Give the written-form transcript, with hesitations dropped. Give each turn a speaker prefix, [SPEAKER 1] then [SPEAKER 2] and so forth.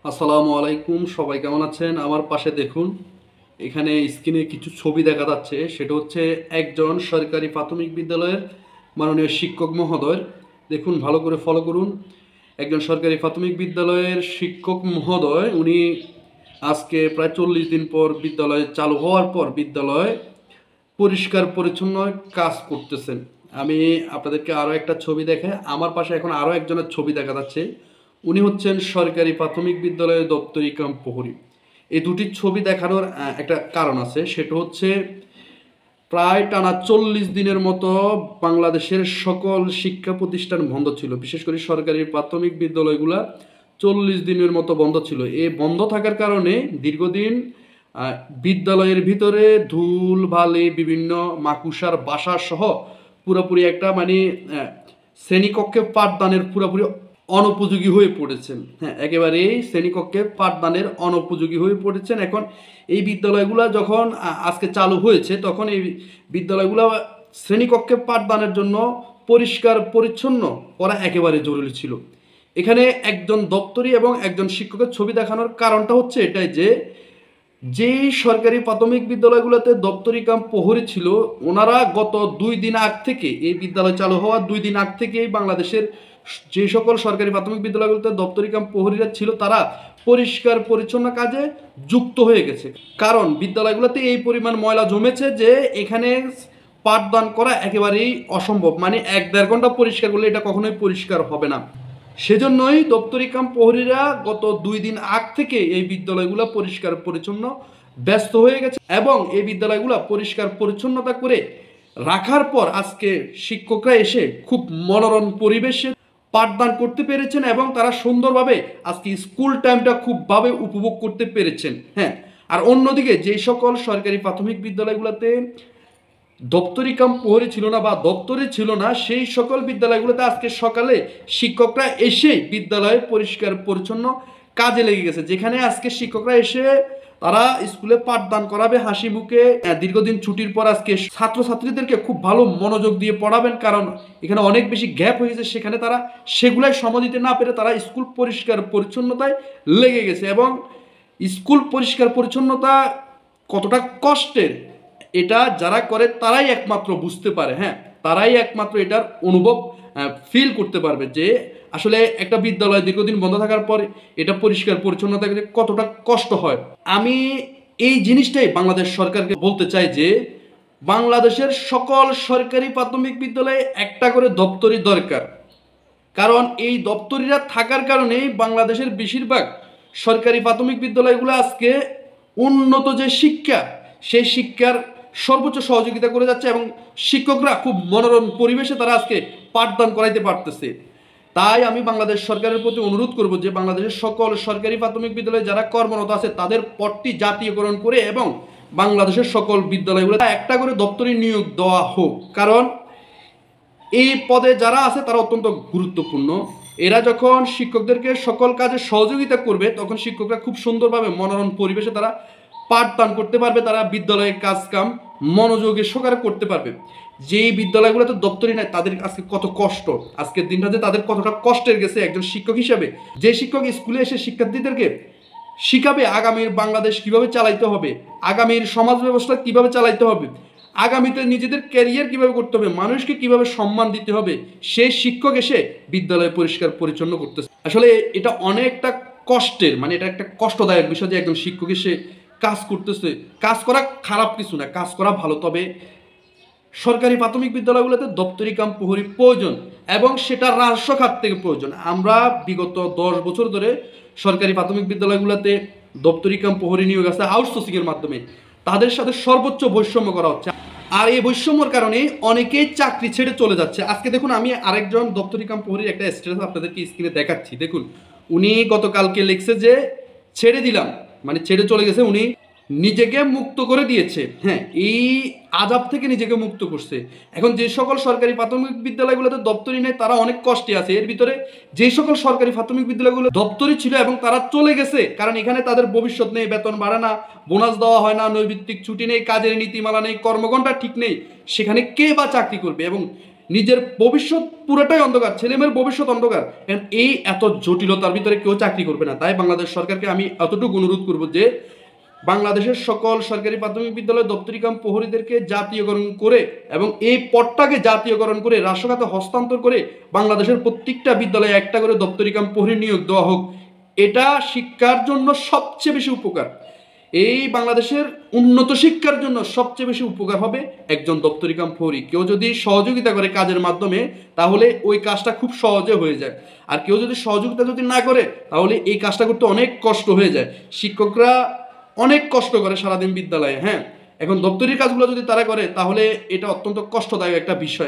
[SPEAKER 1] আসসালামু আলাইকুম, সবাই কেমন আছেন? আমার পাশে দেখুন, এখানে স্ক্রিনে কিছু ছবি দেখা যাচ্ছে। সেটা হচ্ছে একজন সরকারি প্রাথমিক বিদ্যালয়ের মাননীয় শিক্ষক মহোদয়। দেখুন, ভালো করে ফলো করুন। একজন সরকারি প্রাথমিক বিদ্যালয়ের শিক্ষক মহোদয়, উনি আজকে প্রায় 40 দিন পর বিদ্যালয় চালু হওয়ার পর বিদ্যালয় পরিষ্কার পরিচ্ছন্ন কাজ করতেছেন। আমি আপনাদেরকে আরও একটা ছবি দেখে, আমার পাশে এখন আরও একজনের ছবি দেখা যাচ্ছে। উনি হচ্ছেন সরকারি প্রাথমিক বিদ্যালয়ের দপ্তরি কাম প্রহরী। এই দুটি ছবি দেখানোর একটা কারণ আছে, সেটা হচ্ছে প্রায় টানা 40 দিনের মতো বাংলাদেশের সকল শিক্ষা প্রতিষ্ঠান বন্ধ ছিল। বিশেষ করে সরকারি প্রাথমিক বিদ্যালয়গুলা 40 দিনের মতো বন্ধ ছিল। এই বন্ধ থাকার কারণে দীর্ঘদিন বিদ্যালয়ের ভিতরে ধুল বালি বিভিন্ন মাকুসার বাসা সহ পুরোপুরি একটা মানে শ্রেণীকক্ষে পাঠদানের পুরোপুরি অনুপযোগী হয়ে পড়েছেন। হ্যাঁ, একেবারেই শ্রেণীকক্ষে পাঠদানের অনুপযোগী হয়ে পড়েছেন। এখন এই বিদ্যালয়গুলো যখন আজকে চালু হয়েছে, তখন এই বিদ্যালয়গুলো শ্রেণীকক্ষে পাঠদানের জন্য পরিষ্কার পরিচ্ছন্ন করা একেবারে জরুরি ছিল। এখানে একজন দপ্তরি এবং একজন শিক্ষকের ছবি দেখানোর কারণটা হচ্ছে এটাই যে, যেই সরকারি প্রাথমিক বিদ্যালয়গুলোতে দপ্তরি কাম প্রহরী ছিল, ওনারা গত 2 দিন আগ থেকে, এই বিদ্যালয় চালু হওয়ার 2 দিন আগ থেকেই বাংলাদেশের যে সকল সরকারি প্রাথমিক বিদ্যালয়গুলোতে দপ্তরি কাম প্রহরীরা ছিল, তারা পরিষ্কার পরিচ্ছন্ন কাজে যুক্ত হয়ে গেছে। কারণ বিদ্যালয়গুলোতে এই পরিমাণ ময়লা জমেছে যে এখানে পাঠদান করা একেবারেই অসম্ভব। মানে 1-1.5 ঘন্টা পরিষ্কার করলে এটা কখনোই পরিষ্কার হবে না। সেজন্যই দপ্তরি কাম প্রহরীরা গত 2 দিন আগ থেকে এই বিদ্যালয়গুলো পরিষ্কার পরিচ্ছন্ন ব্যস্ত হয়ে গেছে, এবং এই বিদ্যালয়গুলো পরিষ্কার পরিচ্ছন্নতা করে রাখার পর আজকে শিক্ষকরা এসে খুব মনোরম পরিবেশে পাঠদান করতে পেরেছেন, এবং তারা সুন্দরভাবে আজকে স্কুল টাইমটা খুবভাবে উপভোগ করতে পেরেছেন। হ্যাঁ, আর অন্যদিকে যে সকল সরকারি প্রাথমিক বিদ্যালয়গুলোতে দপ্তরি কাম প্রহরী ছিল না বা দপ্তরে ছিল না, সেই সকল বিদ্যালয়গুলোতে আজকে সকালে শিক্ষকরা এসে বিদ্যালয়ে পরিষ্কার পরিচ্ছন্ন কাজে লেগে গেছে। যেখানে আজকে শিক্ষকরা এসে তারা স্কুলে পাঠদান করাবে হাসি মুখে। দীর্ঘদিন ছুটির পর আজকে ছাত্রছাত্রীদেরকে খুব ভালো মনোযোগ দিয়ে পড়াবেন, কারণ এখানে অনেক বেশি গ্যাপ হয়ে গেছে। সেখানে তারা সেগুলাই সময় দিতে না পেরে তারা স্কুল পরিষ্কার পরিচ্ছন্নতায় লেগে গেছে। এবং স্কুল পরিষ্কার পরিচ্ছন্নতা কতটা কষ্টের, এটা যারা করে তারাই একমাত্র বুঝতে পারে। হ্যাঁ, তারাই একমাত্র এটার অনুভব ফিল করতে পারবে যে আসলে একটা বিদ্যালয় দীর্ঘদিন বন্ধ থাকার পর এটা পরিষ্কার পরিচ্ছন্নতা কতটা কষ্ট হয়। আমি এই জিনিসটাই বাংলাদেশ সরকারকে বলতে চাই যে, বাংলাদেশের সকল সরকারি প্রাথমিক বিদ্যালয়ে একটা করে দপ্তরি দরকার। কারণ এই দপ্তরিরা থাকার কারণেই বাংলাদেশের বেশিরভাগ সরকারি প্রাথমিক বিদ্যালয়গুলো আজকে উন্নত যে শিক্ষা, সেই শিক্ষার সর্বোচ্চ সহযোগিতা করে যাচ্ছে, এবং শিক্ষকরা খুব মনোরম পরিবেশে তারা আজকে পাঠদান করাইতে পারতেছে। তাই আমি বাংলাদেশ সরকারের প্রতি অনুরোধ করব যে, বাংলাদেশের সকল সরকারি প্রাথমিক বিদ্যালয়ে যারা কর্মরত আছে তাদের পদটি জাতীয়করণ করে এবং বাংলাদেশের সকল বিদ্যালয়গুলো একটা করে দপ্তরি নিয়োগ দেওয়া হোক। কারণ এই পদে যারা আছে তারা অত্যন্ত গুরুত্বপূর্ণ। এরা যখন শিক্ষকদেরকে সকল কাজে সহযোগিতা করবে, তখন শিক্ষকরা খুব সুন্দরভাবে মনোরম পরিবেশে তারা পাঠদান করতে পারবে, তারা বিদ্যালয়ের কাজ কাম মনোযোগে সহকারে করতে পারবে। যেই বিদ্যালয়গুলোতে দপ্তরি নাই, তাদের আজকে কত কষ্ট, আজকের দিনটা যে তাদের কতটা কষ্টের গেছে একজন শিক্ষক হিসাবে। যে শিক্ষক স্কুলে এসে শিক্ষার্থীদেরকে শিখাবে আগামীর বাংলাদেশ কিভাবে চালাইতে হবে, আগামীর সমাজ ব্যবস্থা কিভাবে চালাইতে হবে, আগামীতে নিজেদের ক্যারিয়ার কিভাবে করতে হবে, মানুষকে কিভাবে সম্মান দিতে হবে, সেই শিক্ষক এসে বিদ্যালয় পরিষ্কার পরিচ্ছন্ন করতেছে। আসলে এটা অনেকটা কষ্টের, মানে এটা একটা কষ্টদায়ক বিষয় যে একজন শিক্ষক এসে কাজ করতেছে। কাজ করা খারাপ কিছু না, কাজ করা ভালো। তবে সরকারি প্রাথমিক বিদ্যালয়গুলোতে দপ্তরি কাম প্রহরী প্রয়োজন, এবং সেটা রাজস্ব খাত থেকে প্রয়োজন। আমরা বিগত 10 বছর ধরে সরকারি প্রাথমিক বিদ্যালয়গুলোতে দপ্তরি কাম প্রহরী নিয়োগ আছে আউটসোর্সিংয়ের মাধ্যমে। তাদের সাথে সর্বোচ্চ বৈষম্য করা হচ্ছে, আর এই বৈষম্যর কারণে অনেকেই চাকরি ছেড়ে চলে যাচ্ছে। আজকে দেখুন, আমি আরেকজন দপ্তরি কাম প্রহরীর একটা স্ট্যাটাস আপনাদেরকে স্ক্রিনে দেখাচ্ছি। দেখুন, উনি গতকালকে লিখছে যে ছেড়ে দিলাম, মানে ছেড়ে চলে গেছে, উনি নিজেকে মুক্ত করে দিয়েছে। হ্যাঁ, এই আজাব থেকে নিজেকে মুক্ত করছে। এখন যে সকল সরকারি প্রাথমিক বিদ্যালয়গুলোতে দপ্তরি নেই, তারা অনেক কষ্টে আছে। এর ভিতরে যে সকল সরকারি প্রাথমিক বিদ্যালয়গুলো দপ্তরি ছিল এবং তারা চলে গেছে, কারণ এখানে তাদের ভবিষ্যৎ নেই, বেতন বাড়ে না, বোনাস দেওয়া হয় না, নৈমিত্তিক ছুটি নেই, কাজের নীতিমালা নেই, কর্মঘণ্টা ঠিক নেই, সেখানে কে বা চাকরি করবে? এবং নিজের ভবিষ্যৎ পুরোটাই অন্ধকার, ছেলেমেয়ের ভবিষ্যৎ অন্ধকার। এই এত জটিলতার ভিতরে কেউ চাকরি করবে না। তাই বাংলাদেশ সরকারকে আমি এতটুকু অনুরোধ করব যে বাংলাদেশের সকল সরকারি প্রাথমিক বিদ্যালয় দপ্তরি কাম প্রহরীদেরকে জাতীয়করণ করে এবং এই পদটাকে জাতীয়করণ করে রাষ্ট্র খাতে হস্তান্তর করে বাংলাদেশের প্রত্যেকটা বিদ্যালয়ে একটা করে দপ্তরি কাম প্রহরী নিয়োগ দেওয়া হোক। এটা শিক্ষার জন্য সবচেয়ে বেশি উপকার। এই বাংলাদেশের উন্নত শিক্ষার জন্য সবচেয়ে বেশি উপকার হবে একজন দপ্তরি কাম প্রহরী। কেউ যদি সহযোগিতা করে কাজের মাধ্যমে, তাহলে ওই কাজটা খুব সহজে হয়ে যায়। আর কেউ যদি সহযোগিতা যদি না করে, তাহলে এই কাজটা করতে অনেক কষ্ট হয়ে যায়। শিক্ষকরা অনেক কষ্ট করে সারাদিন বিদ্যালয়ে, হ্যাঁ। এখন দপ্তরি কাজগুলো যদি তারা করে, তাহলে এটা অত্যন্ত কষ্টদায়ক একটা বিষয়।